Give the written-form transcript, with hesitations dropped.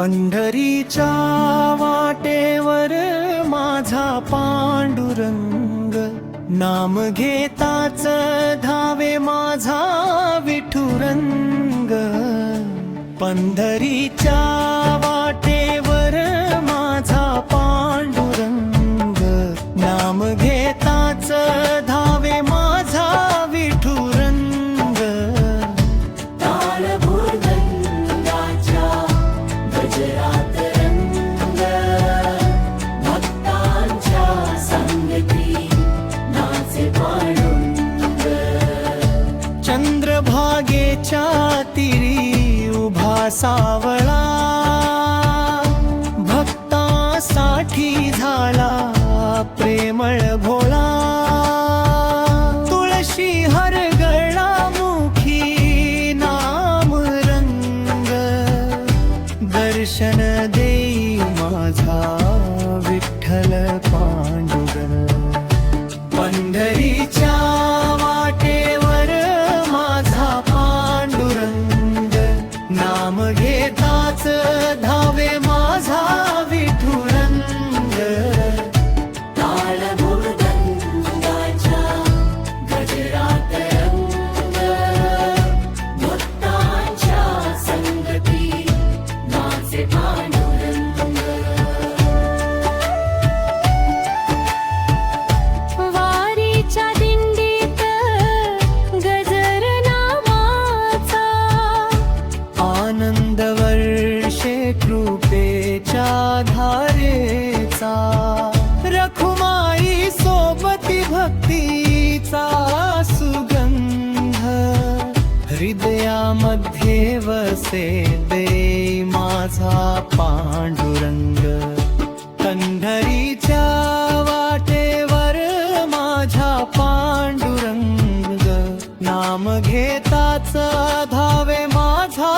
पंढरीच्या वाटेवर माझा पांडुरंग, नाम घेताच धावे माझा विठुरंग. पंढरीच्या वाटेवर माझा पांडुरंग, नाम घेताच धावे माझा विठुरंग. ताल भुर्दंगाच्या गजरात रंग, भक्तांच्या संगती नाचे पांडुरंग. चंद्रभागेच्या तीरी उभा सावळा, भक्तांसाठी झाला प्रेमळ भोळा. तुळशी हरगळला मुखी नाम रंग, दर्शन देई माझा विठ्ठल पांडुरंग. पंढरीच्या वाटेवर माझा पांडुरंग, नाम घेताच धावे माझा विठुरंग. ताल भुर्दंगाच्या गजरात रंग, भक्तांच्या संगती नाचे पांडुरंग. वारीच्या दिंडीत गजर नामाचा, आनंद वर्षे कृपेच्या धारेचा. रखुमाई सोबती भक्तीचा सुगंध, हृदयामध्ये वसे दे माझा पांडुरंग. पंढरीच्या वाटेवर माझ्या पांडुरंग, नाम घेताच धावे माझा